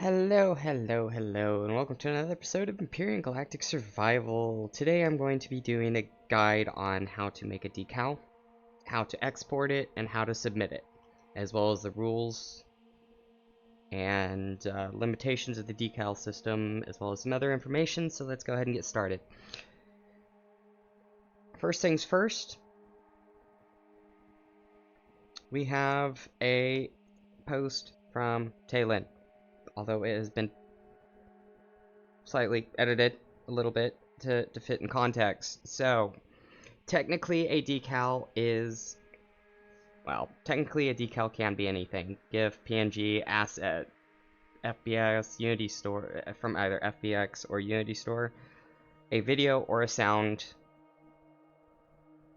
Hello, hello, hello, and welcome to another episode of Empyrion Galactic Survival. Today I'm going to be doing a guide on how to make a decal, how to export it, and how to submit it, as well as the rules and limitations of the decal system, as well as some other information, so let's go ahead and get started. First things first, we have a post from Taylin, although it has been slightly edited a little bit to fit in context. So, technically a decal can be anything. GIF, PNG, asset, FBX, Unity Store, from either FBX or Unity Store, a video or a sound.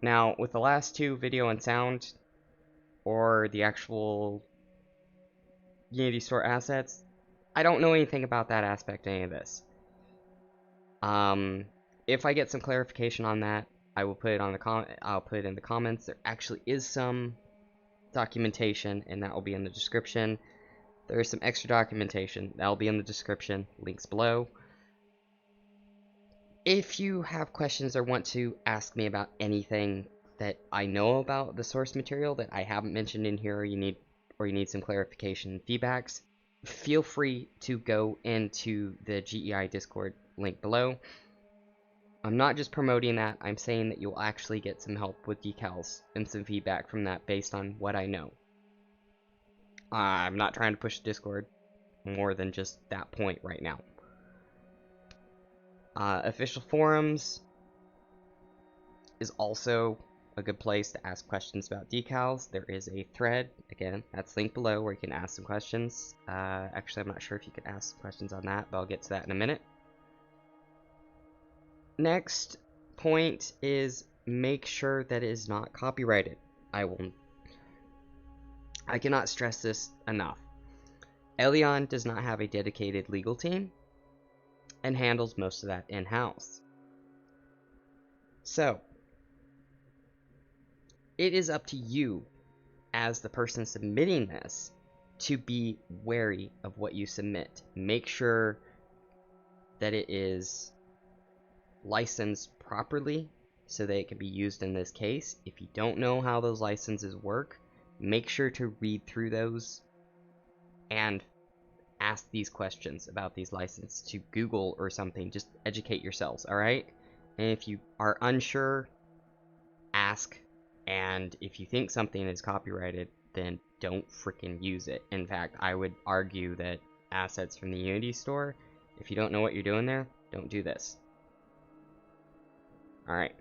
Now, with the last two, video and sound, or the actual Unity Store assets, I don't know anything about that aspect of any of this. If I get some clarification on that, I will put it on I'll put it in the comments. There actually is some documentation, and that will be in the description. There is some extra documentation that will be in the description. Links below. If you have questions or want to ask me about anything that I know about the source material that I haven't mentioned in here, or you need some clarification and feedbacks, feel free to go into the GEI Discord link below. I'm not just promoting that, I'm saying that you'll actually get some help with decals and some feedback from that based on what I know. I'm not trying to push Discord more than just that point right now. Official forums is also a good place to ask questions about decals. There is a thread, again, that's linked below, where you can ask some questions. Actually, I'm not sure if you can ask some questions on that, but I'll get to that in a minute. Next point is make sure that it is not copyrighted. I cannot stress this enough. Empyrion does not have a dedicated legal team and handles most of that in-house. So, it is up to you as the person submitting this to be wary of what you submit. Make sure that it is licensed properly so that it can be used in this case. If you don't know how those licenses work, make sure to read through those and ask these questions about these licenses to Google or something. Just educate yourselves, alright? And if you are unsure, ask. And if you think something is copyrighted, then don't freaking use it. In fact, I would argue that assets from the Unity Store, if you don't know what you're doing there, don't do this. Alright.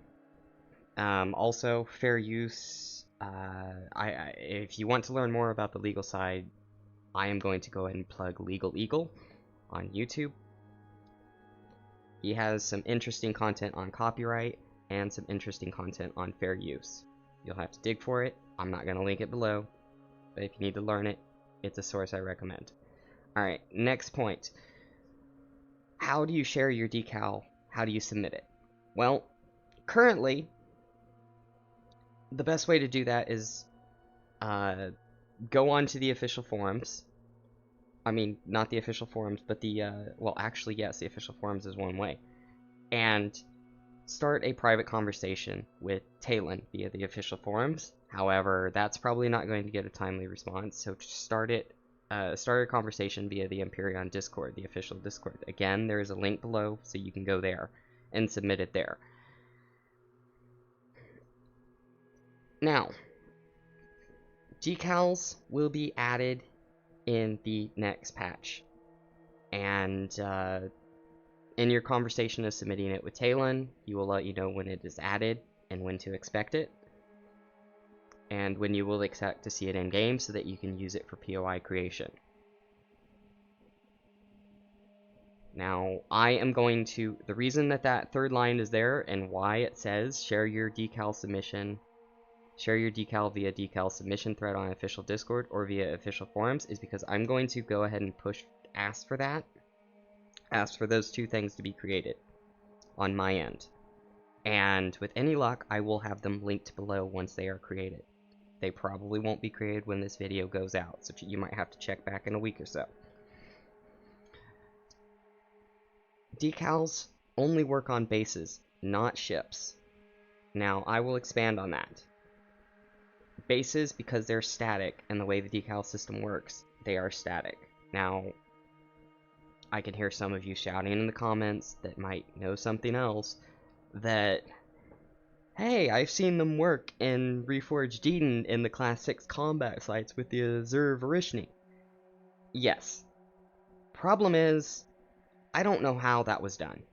Also, fair use. If you want to learn more about the legal side, I am going to go ahead and plug Legal Eagle on YouTube. He has some interesting content on copyright and some interesting content on fair use. You'll have to dig for it. I'm not going to link it below, but if you need to learn it, it's a source I recommend. Alright, next point. How do you share your decal? How do you submit it? Well, currently, the best way to do that is go on to the official forums. I mean, not the official forums, but the, well, actually, yes, the official forums is one way. And start a private conversation with Taylin via the official forums. However, that's probably not going to get a timely response, so start a conversation via the Empyrion Discord, the official Discord. Again, there is a link below, so you can go there and submit it there. Now, decals will be added in the next patch, and in your conversation of submitting it with Taylin, he will let you know when it is added and when to expect it, and when you will expect to see it in game so that you can use it for POI creation. Now, I am going to, the reason that third line is there and why it says share your decal submission, share your decal via decal submission thread on official Discord or via official forums is because I'm going to go ahead and ask for those two things to be created on my end. And with any luck, I will have them linked below once they are created. They probably won't be created when this video goes out, so you might have to check back in a week or so. Decals only work on bases, not ships. Now, I will expand on that. Bases, because they're static, and the way the decal system works, they are static. Now, I can hear some of you shouting in the comments that might know something else, that, hey, I've seen them work in Reforged Eden in the Class 6 combat sites with the Azure Varishni. Yes. Problem is, I don't know how that was done.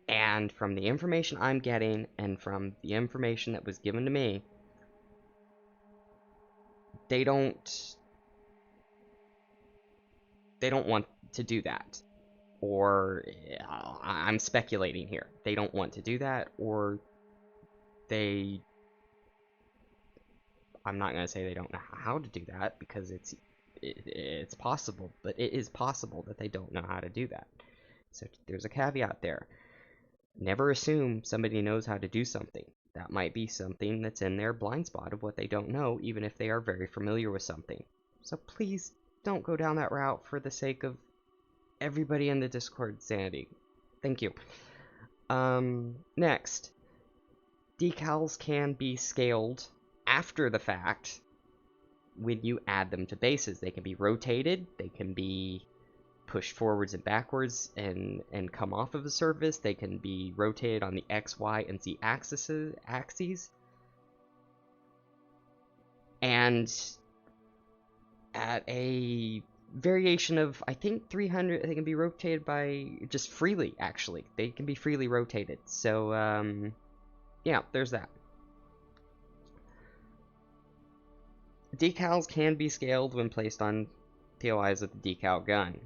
And from the information I'm getting, and from the information that was given to me, they don't want to do that. Or I'm speculating here. They don't want to do that, or I'm not going to say they don't know how to do that, because it's possible, but it is possible that they don't know how to do that. So there's a caveat there. Never assume somebody knows how to do something. That might be something that's in their blind spot of what they don't know, even if they are very familiar with something. So please don't go down that route for the sake of everybody in the Discord sanity. Thank you. Next. Decals can be scaled after the fact when you add them to bases. They can be rotated, they can be pushed forwards and backwards and come off of the surface, they can be rotated on the X, Y, and Z axes. And at a variation of, I think, 300, they can be rotated by just freely, actually. They can be freely rotated. So, yeah, there's that. Decals can be scaled when placed on POIs with the decal gun.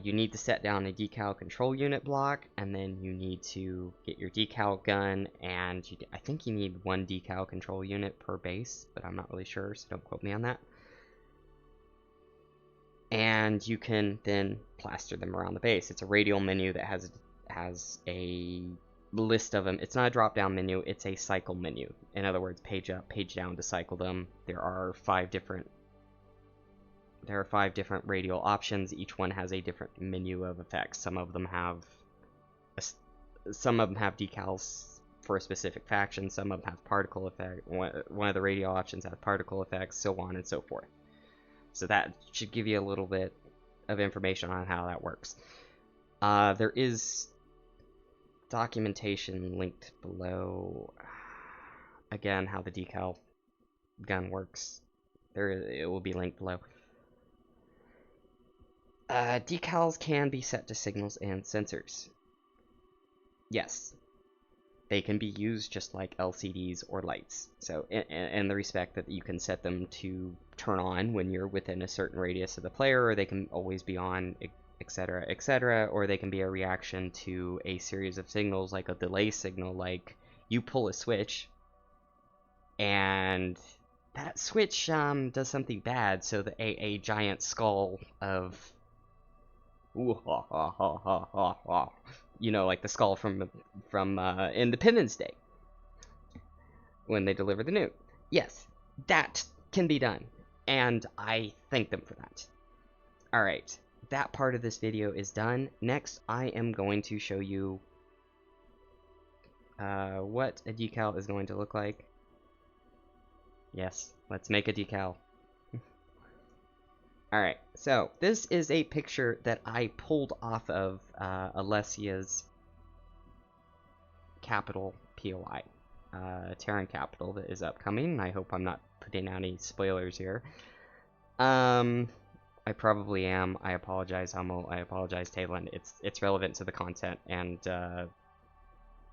You need to set down a decal control unit block, and then you need to get your decal gun, and I think you need one decal control unit per base, but I'm not really sure, so don't quote me on that. And you can then plaster them around the base. It's a radial menu that has a list of them. It's not a drop-down menu, it's a cycle menu. In other words, page up, page down to cycle them. There are 5 different radial options. Each one has a different menu of effects. Some of them have decals for a specific faction. Some of them have particle effect. One of the radial options has particle effects, so on and so forth. So that should give you a little bit of information on how that works. There is documentation linked below. Again, how the decal gun works. It will be linked below. Decals can be set to signals and sensors. Yes. They can be used just like LCDs or lights. So, in the respect that you can set them to turn on when you're within a certain radius of the player, or they can always be on, etc., etc., or they can be a reaction to a series of signals, like a delay signal, like you pull a switch, and that switch does something bad, so that a giant skull of you know, like the skull from Independence Day when they deliver the nuke. Yes, that can be done, and I thank them for that. Alright, that part of this video is done. Next, I am going to show you what a decal is going to look like. Yes, let's make a decal. Alright, so this is a picture that I pulled off of Alessia's Capital POI, Terran Capital, that is upcoming. I hope I'm not putting out any spoilers here. I probably am. I apologize, Hummel. I apologize, Tayland. It's relevant to the content, and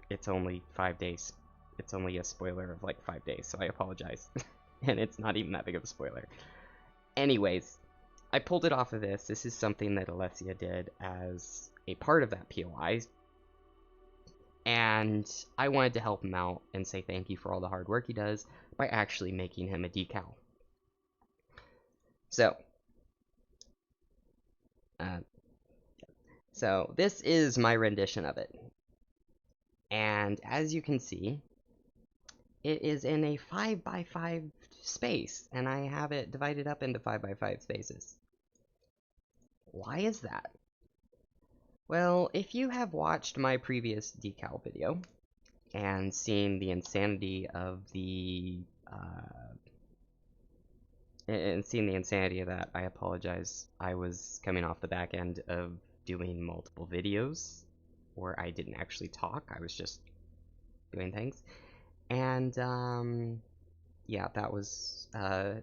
it's only 5 days. It's only a spoiler of like 5 days, so I apologize. And it's not even that big of a spoiler. Anyways, I pulled it off of this. This is something that Alessia did as a part of that POI. And I wanted to help him out and say thank you for all the hard work he does by actually making him a decal. So this is my rendition of it. And as you can see, it is in a 5x5 space, and I have it divided up into 5x5 spaces. Why is that? Well, if you have watched my previous decal video and seen the insanity of that, I apologize. I was coming off the back end of doing multiple videos where I didn't actually talk. I was just doing things. And, yeah, that was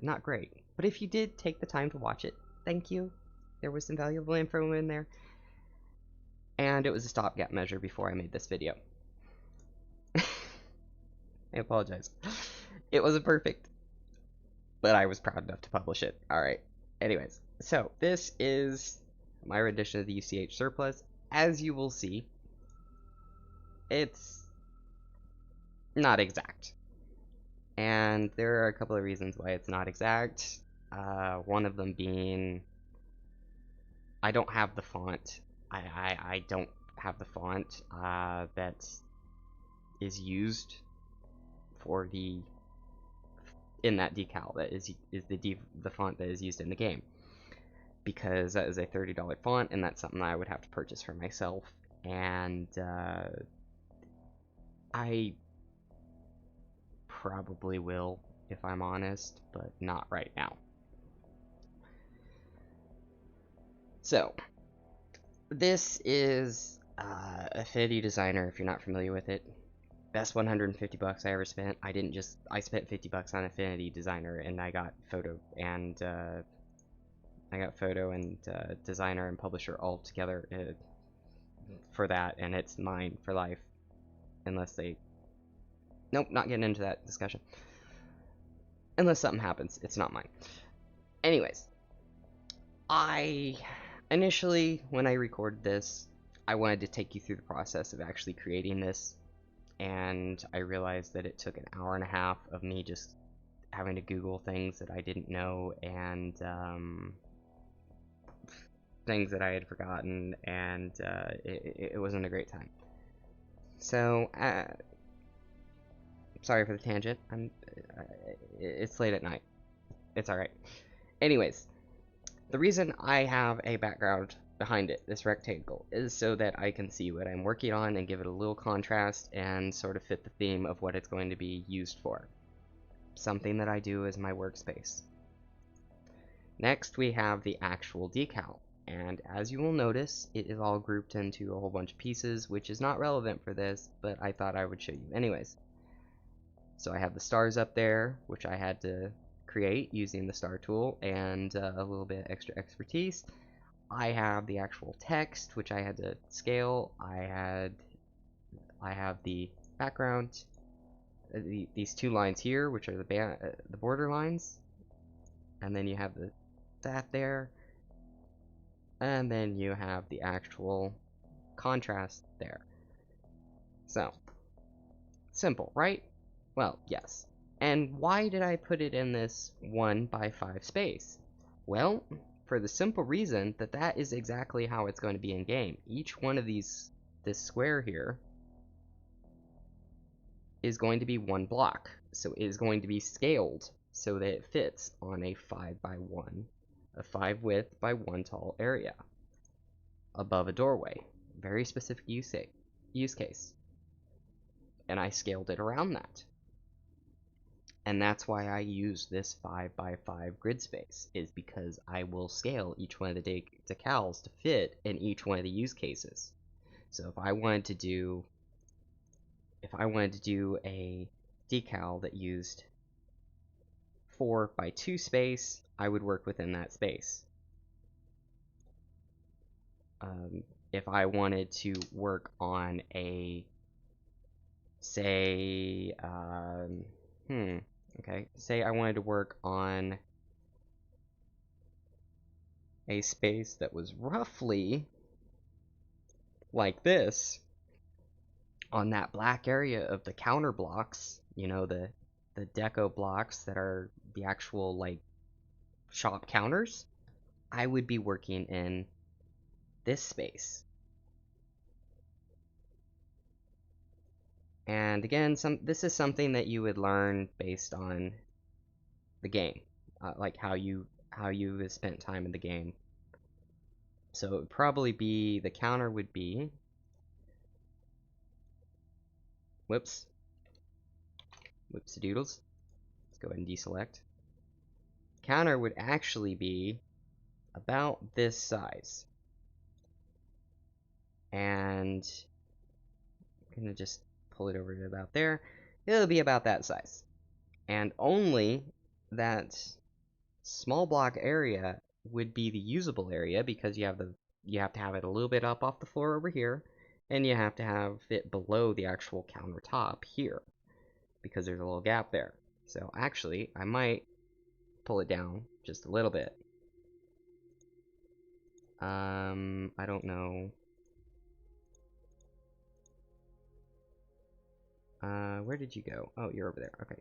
not great. But if you did take the time to watch it, thank you. There was some valuable info in there. And it was a stopgap measure before I made this video. I apologize. It wasn't perfect, but I was proud enough to publish it. Alright. Anyways, so this is my rendition of the UCH surplus. As you will see, it's not exact. And there are a couple of reasons why it's not exact. One of them being I don't have the font. I don't have the font that is used for in that decal that is the font that is used in the game, because that is a $30 font and that's something I would have to purchase for myself, and I probably will if I'm honest, but not right now. So this is Affinity Designer, if you're not familiar with it. Best 150 bucks I ever spent. I spent 50 bucks on Affinity Designer, and I got photo and designer and publisher all together for that, and it's mine for life. Unless they, nope, not getting into that discussion. Unless something happens, it's not mine. Anyways, I initially, when I recorded this, I wanted to take you through the process of actually creating this, and I realized that it took an hour and a half of me just having to Google things that I didn't know, and things that I had forgotten, and it wasn't a great time. So, sorry for the tangent. It's late at night. It's alright. Anyways, the reason I have a background behind it, this rectangle, is so that I can see what I'm working on and give it a little contrast and sort of fit the theme of what it's going to be used for. Something that I do as my workspace. Next, we have the actual decal, and as you will notice, it is all grouped into a whole bunch of pieces, which is not relevant for this, but I thought I would show you anyways. So I have the stars up there, which I had to create using the star tool and a little bit extra expertise. I have the actual text, which I had to scale. I have the background, these two lines here, which are the border lines, and then you have that there, and then you have the actual contrast there. So, simple, right? Well, yes. And why did I put it in this 1x5 space? Well, for the simple reason that that is exactly how it's going to be in game. Each one of this square here is going to be one block. So it is going to be scaled so that it fits on a 5x1, a 5 width by 1 tall area above a doorway. Very specific use case. And I scaled it around that. And that's why I use this 5x5 grid space, is because I will scale each one of the decals to fit in each one of the use cases. So if I wanted to do a decal that used 4x2 space, I would work within that space. If I wanted to work on a, say, say I wanted to work on a space that was roughly like this, on that black area of the counter blocks, you know, the deco blocks that are the actual, like, shop counters, I would be working in this space. And again, this is something that you would learn based on the game, like how you have spent time in the game. So it would probably be, the counter would be, whoops, whoopsie-doodles. Let's go ahead and deselect. Counter would actually be about this size. And I'm gonna just pull it over to about there. It'll be about that size. And only that small block area would be the usable area, because you have to have it a little bit up off the floor over here, and you have to have it below the actual countertop here, because there's a little gap there. So actually, I might pull it down just a little bit. I don't know. Where did you go? Oh, you're over there. Okay.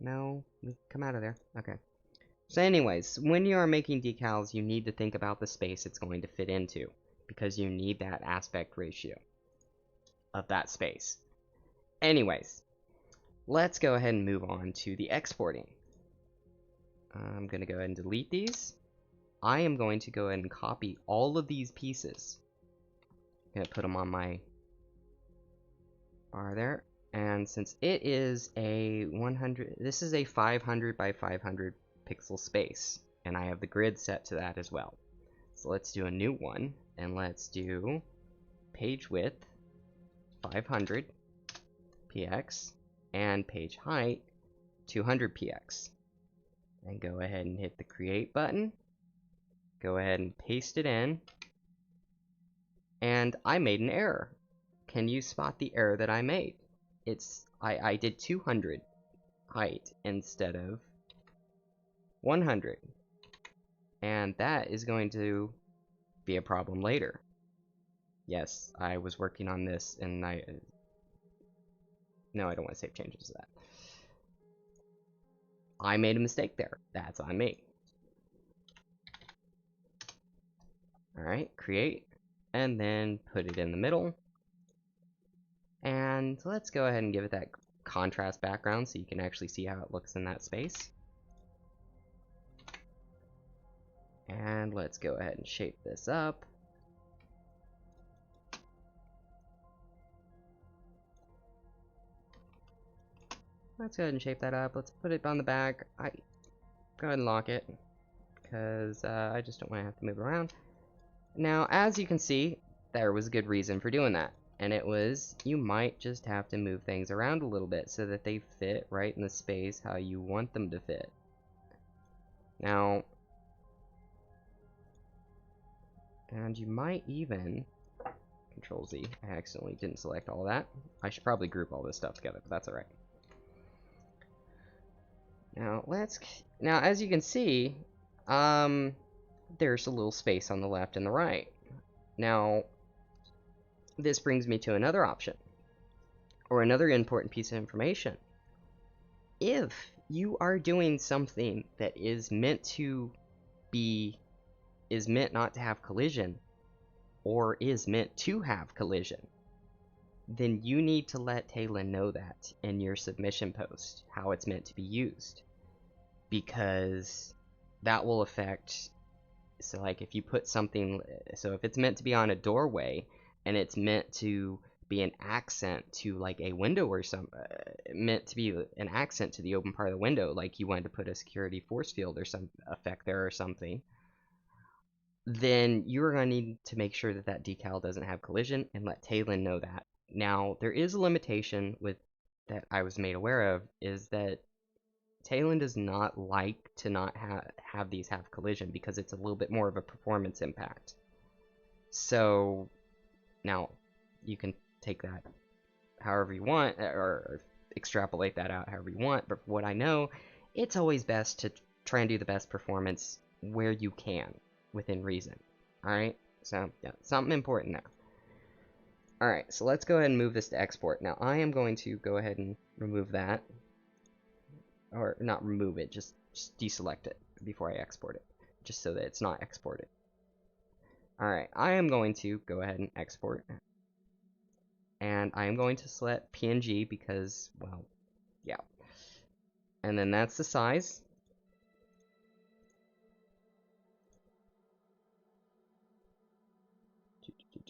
No, come out of there. Okay. So anyways, when you are making decals, you need to think about the space it's going to fit into, because you need that aspect ratio of that space. Anyways, let's go ahead and move on to the exporting. I'm going to go ahead and delete these. I am going to go ahead and copy all of these pieces. I'm going to put them on my bar there. And since it is a 100, this is a 500 by 500 pixel space, and I have the grid set to that as well. So let's do a new one, and let's do page width 500 px and page height 200 px. And go ahead and hit the create button. Go ahead and paste it in. And I made an error. Can you spot the error that I made? I did 200 height instead of 100. And that is going to be a problem later. Yes, I was working on this, and no, I don't want to save changes to that. I made a mistake there. That's on me. Alright, create, and then put it in the middle. And let's go ahead and give it that contrast background so you can actually see how it looks in that space. And let's go ahead and shape this up. Let's go ahead and shape that up. Let's put it on the back. Go ahead and lock it, because I just don't want to have to move it around. Now, as you can see, there was a good reason for doing that. And it was, you might just have to move things around a little bit so that they fit right in the space how you want them to fit. Now, and you might even, Control Z, I accidentally didn't select all that. I should probably group all this stuff together, but that's alright. Now as you can see, there's a little space on the left and the right. Now, this brings me to another option, or another important piece of information. If you are doing something that is meant not to have collision, or is meant to have collision, then you need to let Talon know that in your submission post, how it's meant to be used. Because that will affect, so like if you put something, so if it's meant to be on a doorway, and it's meant to be an accent to like a window or meant to be an accent to the open part of the window, like you wanted to put a security force field or some effect there or something, then you're going to need to make sure that that decal doesn't have collision and let Talon know that. Now, there is a limitation with that I was made aware of, is that Talon does not like to not have these have collision, because it's a little bit more of a performance impact. So, now, you can take that however you want, or extrapolate that out however you want, but for what I know, it's always best to try and do the best performance where you can, within reason. Alright, so, yeah, something important there. Alright, so let's go ahead and move this to export. Now, I am going to go ahead and remove that. Or, not remove it, just deselect it before I export it. Just so that it's not exported. Alright, I am going to go ahead and export. And I am going to select PNG because, well, yeah. And then that's the size.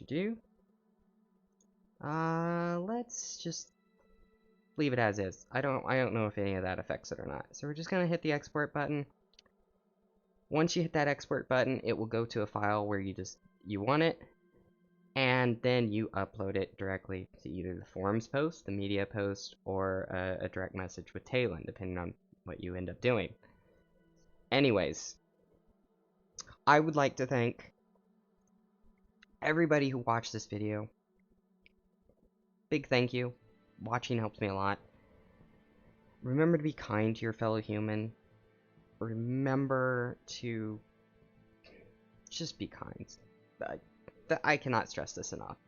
do. Let's just leave it as is. I don't know if any of that affects it or not. So we're just gonna hit the export button. Once you hit that export button, it will go to a file where you want it, and then you upload it directly to either the forums post, the media post, or a direct message with Talon, depending on what you end up doing. Anyways, I would like to thank everybody who watched this video. Big thank you. Watching helps me a lot. Remember to be kind to your fellow human. Remember to just be kind. I cannot stress this enough.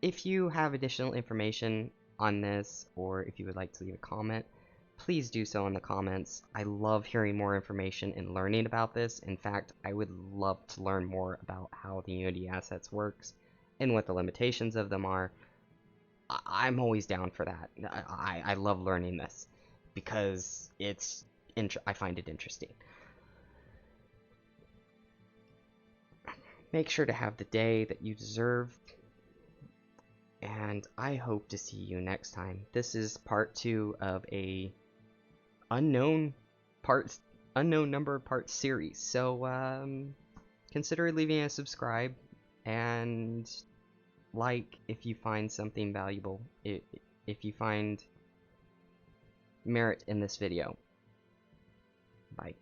If you have additional information on this, or if you would like to leave a comment, please do so in the comments. I love hearing more information and learning about this. In fact, I would love to learn more about how the Unity assets works and what the limitations of them are. I'm always down for that. I love learning this because I find it interesting. Make sure to have the day that you deserve, and I hope to see you next time. This is part 2 of a unknown number of parts series. So consider leaving a subscribe and like if you find something valuable, if you find merit in this video. Bye.